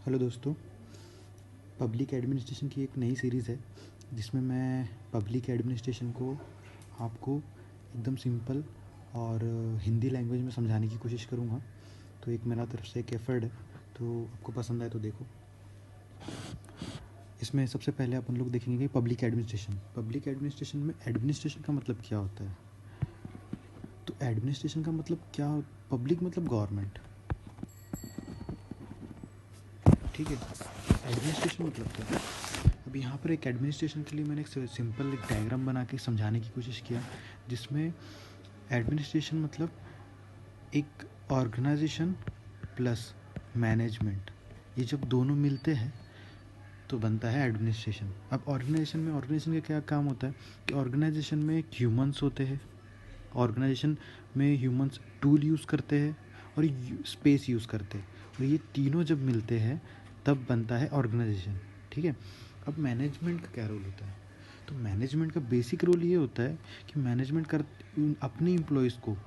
Hello दोस्तों। Public administration की एक नई सीरीज़ है जिसमें मैं पब्लिक एडमिनिस्ट्रेशन को आपको एकदम सिंपल और हिंदी लैंग्वेज में समझाने की कोशिश करूँगा। तो एक मेरा तरफ से एक एफर्ट है, तो आपको पसंद आए तो देखो। इसमें सबसे पहले अपन लोग देखेंगे कि पब्लिक एडमिनिस्ट्रेशन में एडमिनिस्ट्रेशन का मतलब क्या होता है। तो एडमिनिस्ट्रेशन का मतलब क्या, पब्लिक मतलब गवर्नमेंट, ठीक है। एडमिनिस्ट्रेशन मतलब क्या है। अब यहाँ पर एक एडमिनिस्ट्रेशन के लिए मैंने एक सिंपल एक डायग्राम बना के समझाने की कोशिश किया, जिसमें एडमिनिस्ट्रेशन मतलब एक ऑर्गेनाइजेशन प्लस मैनेजमेंट, ये जब दोनों मिलते हैं तो बनता है एडमिनिस्ट्रेशन। अब ऑर्गेनाइजेशन का क्या काम होता है कि ऑर्गेनाइजेशन में ह्यूमंस होते हैं, ऑर्गेनाइजेशन में ह्यूमंस टूल यूज़ करते हैं और स्पेस यूज़ करते हैं, और ये तीनों जब मिलते हैं तब बनता है ऑर्गेनाइजेशन, ठीक है। अब मैनेजमेंट का क्या रोल होता है। तो मैनेजमेंट का बेसिक रोल ये होता है कि मैनेजमेंट कर अपने एम्प्लॉयज़ को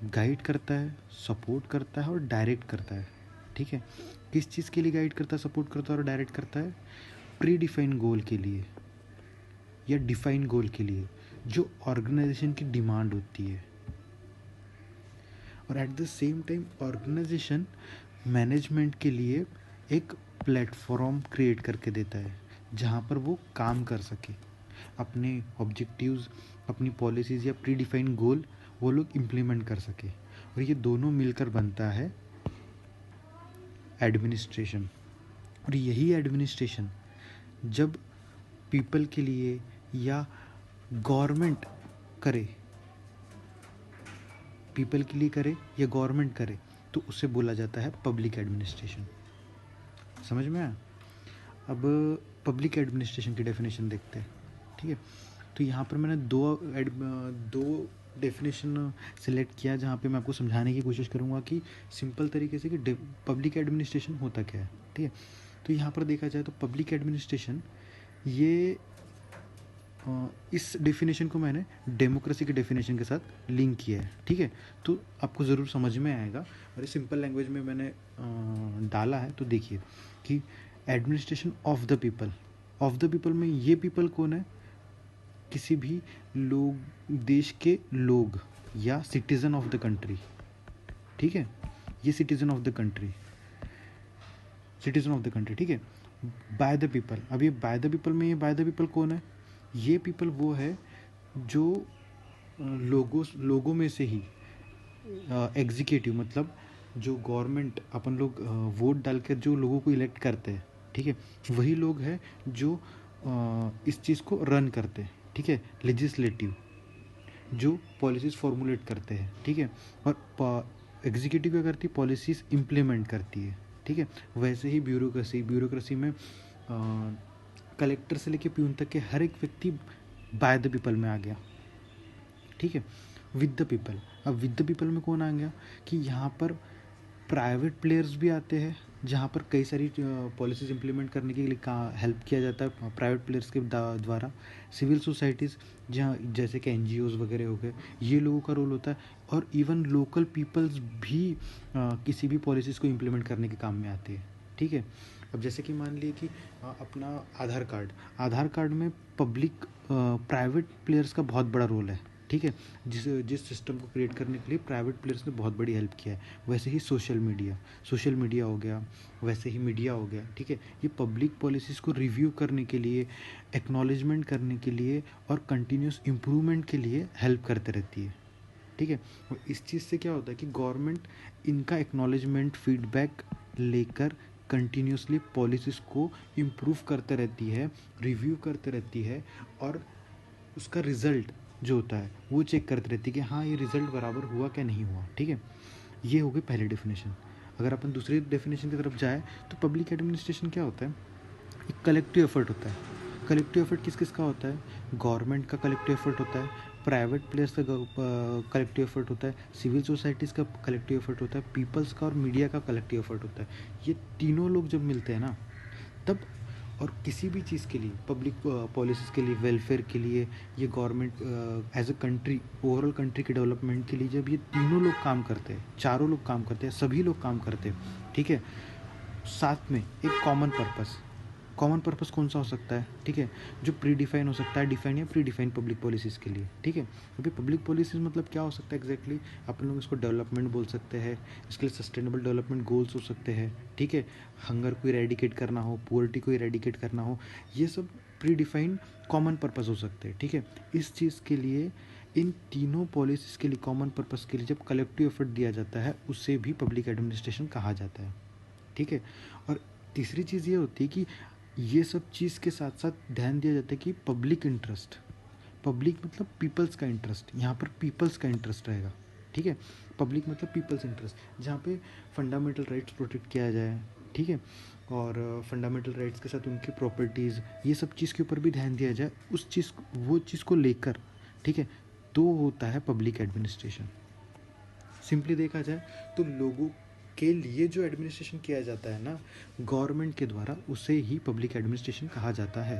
गाइड करता है, सपोर्ट करता है और डायरेक्ट करता है, ठीक है। किस चीज़ के लिए गाइड करता है, सपोर्ट करता है और डायरेक्ट करता है? प्री डिफाइन गोल के लिए या डिफाइन गोल के लिए जो ऑर्गेनाइजेशन की डिमांड होती है। और at the same time organisation management के लिए एक प्लेटफॉर्म क्रिएट करके देता है जहाँ पर वो काम कर सके, अपने ऑब्जेक्टिव्स, अपनी पॉलिसीज़ या प्री डिफाइंड गोल वो लोग इम्प्लीमेंट कर सके, और ये दोनों मिलकर बनता है एडमिनिस्ट्रेशन। और यही एडमिनिस्ट्रेशन जब पीपल के लिए या गवर्नमेंट करे, पीपल के लिए करे या गवर्नमेंट करे, तो उसे बोला जाता है पब्लिक एडमिनिस्ट्रेशन। समझ में आया। अब पब्लिक एडमिनिस्ट्रेशन की डेफिनेशन देखते हैं, ठीक है। तो यहाँ पर मैंने दो डेफिनेशन सिलेक्ट किया जहाँ पे मैं आपको समझाने की कोशिश करूँगा कि सिंपल तरीके से कि पब्लिक एडमिनिस्ट्रेशन होता क्या है, ठीक है। तो यहाँ पर देखा जाए तो पब्लिक एडमिनिस्ट्रेशन ये इस डेफिनेशन को मैंने डेमोक्रेसी के डेफिनेशन के साथ लिंक किया है, ठीक है। तो आपको ज़रूर समझ में आएगा, और ये सिंपल लैंग्वेज में मैंने डाला है। तो देखिए कि administration of the people, of the people में ये पीपल कौन है? किसी भी लोग, देश के लोग या सिटीज़न ऑफ द कंट्री, ठीक है। ये सिटीज़न ऑफ द कंट्री, ठीक है, बाय द पीपल। अब ये बाय द पीपल में, ये बाय द पीपल कौन है? ये पीपल वो है जो लोगों में से ही एग्जीक्यूटिव, मतलब जो गवर्नमेंट अपन लोग वोट डालकर जो लोगों को इलेक्ट करते हैं, ठीक है, वही लोग हैं जो इस चीज़ को रन करते हैं, ठीक है। लेजिस्लेटिव जो पॉलिसीज़ फॉर्मुलेट करते हैं, ठीक है, और एग्जीक्यूटिव क्या करती है? पॉलिसीज़ इम्प्लीमेंट करती है, ठीक है। वैसे ही ब्यूरोक्रेसी में कलेक्टर से लेके प्यून तक के हर एक व्यक्ति बाय द पीपल में आ गया, ठीक है। विद द पीपल, अब विद द पीपल में कौन आ गया कि यहाँ पर प्राइवेट प्लेयर्स भी आते हैं, जहाँ पर कई सारी पॉलिसीज़ इंप्लीमेंट करने के लिए हेल्प किया जाता है प्राइवेट प्लेयर्स के द्वारा। सिविल सोसाइटीज़, जहाँ जैसे कि एनजीओज़ वगैरह हो गए, ये लोगों का रोल होता है। और इवन लोकल पीपल्स भी किसी भी पॉलिसीज़ को इम्प्लीमेंट करने के काम में आते हैं, ठीक है। अब जैसे कि मान लिए कि अपना आधार कार्ड में पब्लिक प्राइवेट प्लेयर्स का बहुत बड़ा रोल है, ठीक है। जिस सिस्टम को क्रिएट करने के लिए प्राइवेट प्लेयर्स ने बहुत बड़ी हेल्प किया है। वैसे ही सोशल मीडिया हो गया, वैसे ही मीडिया हो गया, ठीक है। ये पब्लिक पॉलिसीज़ को रिव्यू करने के लिए, एक्नॉलेजमेंट करने के लिए और कंटिन्यूस इम्प्रूवमेंट के लिए हेल्प करते रहती है, ठीक है। और इस चीज़ से क्या होता है कि गवर्नमेंट इनका एक्नॉलेजमेंट, फीडबैक लेकर कंटिन्यूसली पॉलिसीज़ को इम्प्रूव करते रहती है, रिव्यू करते रहती है, और उसका रिज़ल्ट जो होता है वो चेक करती रहती है कि हाँ ये रिज़ल्ट बराबर हुआ क्या नहीं हुआ, ठीक है। ये हो गई पहली डेफिनेशन। अगर अपन दूसरी डेफिनेशन की तरफ जाए तो पब्लिक एडमिनिस्ट्रेशन क्या होता है? एक कलेक्टिव एफर्ट होता है। कलेक्टिव एफर्ट किस किस का होता है? गवर्नमेंट का कलेक्टिव एफर्ट होता है, प्राइवेट प्लेयर्स का कलेक्टिव एफर्ट होता है, सिविल सोसाइटीज़ का कलेक्टिव एफर्ट होता है, पीपल्स का और मीडिया का कलेक्टिव एफर्ट होता है। ये तीनों लोग जब मिलते हैं ना तब, और किसी भी चीज़ के लिए, पब्लिक पॉलिसीज़ के लिए, वेलफेयर के लिए, ये government as a country, overall country के डेवलपमेंट के लिए, जब ये तीनों लोग काम करते हैं, चारों लोग काम करते हैं, सभी लोग काम करते हैं, ठीक है, साथ में एक कॉमन पर्पस कौन सा हो सकता है, ठीक है, जो प्री डिफाइन हो सकता है, डिफाइन या प्री डिफाइन पब्लिक पॉलिसीज़ के लिए, ठीक है। अभी पब्लिक पॉलिसीज़ मतलब क्या हो सकता है एग्जैक्टली, अपन लोग इसको डेवलपमेंट बोल सकते हैं, इसके लिए सस्टेनेबल डेवलपमेंट गोल्स हो सकते हैं, ठीक है, हंगर को इरेडिकेट करना हो, पुअर्टी को इरेडिकेट करना हो, ये सब प्री डिफाइंड कॉमन पर्पस हो सकते हैं, ठीक है। इस चीज़ के लिए, इन तीनों पॉलिसीज़ के लिए, कॉमन पर्पस के लिए जब कलेक्टिव एफर्ट दिया जाता है, उसे भी पब्लिक एडमिनिस्ट्रेशन कहा जाता है, ठीक है। और तीसरी चीज़ ये होती है कि ये सब चीज़ के साथ साथ ध्यान दिया जाता है कि पब्लिक इंटरेस्ट, पब्लिक मतलब पीपल्स का इंटरेस्ट, यहाँ पर पीपल्स का इंटरेस्ट रहेगा, ठीक है। पब्लिक मतलब पीपल्स इंटरेस्ट, जहाँ पे फंडामेंटल राइट्स प्रोटेक्ट किया जाए, ठीक है, और फंडामेंटल राइट्स के साथ उनकी प्रॉपर्टीज़, ये सब चीज़ के ऊपर भी ध्यान दिया जाए, उस चीज़ वो चीज़ को लेकर, ठीक है, तो होता है पब्लिक एडमिनिस्ट्रेशन। सिंपली देखा जाए तो लोगों के लिए जो एडमिनिस्ट्रेशन किया जाता है ना गवर्नमेंट के द्वारा, उसे ही पब्लिक एडमिनिस्ट्रेशन कहा जाता है।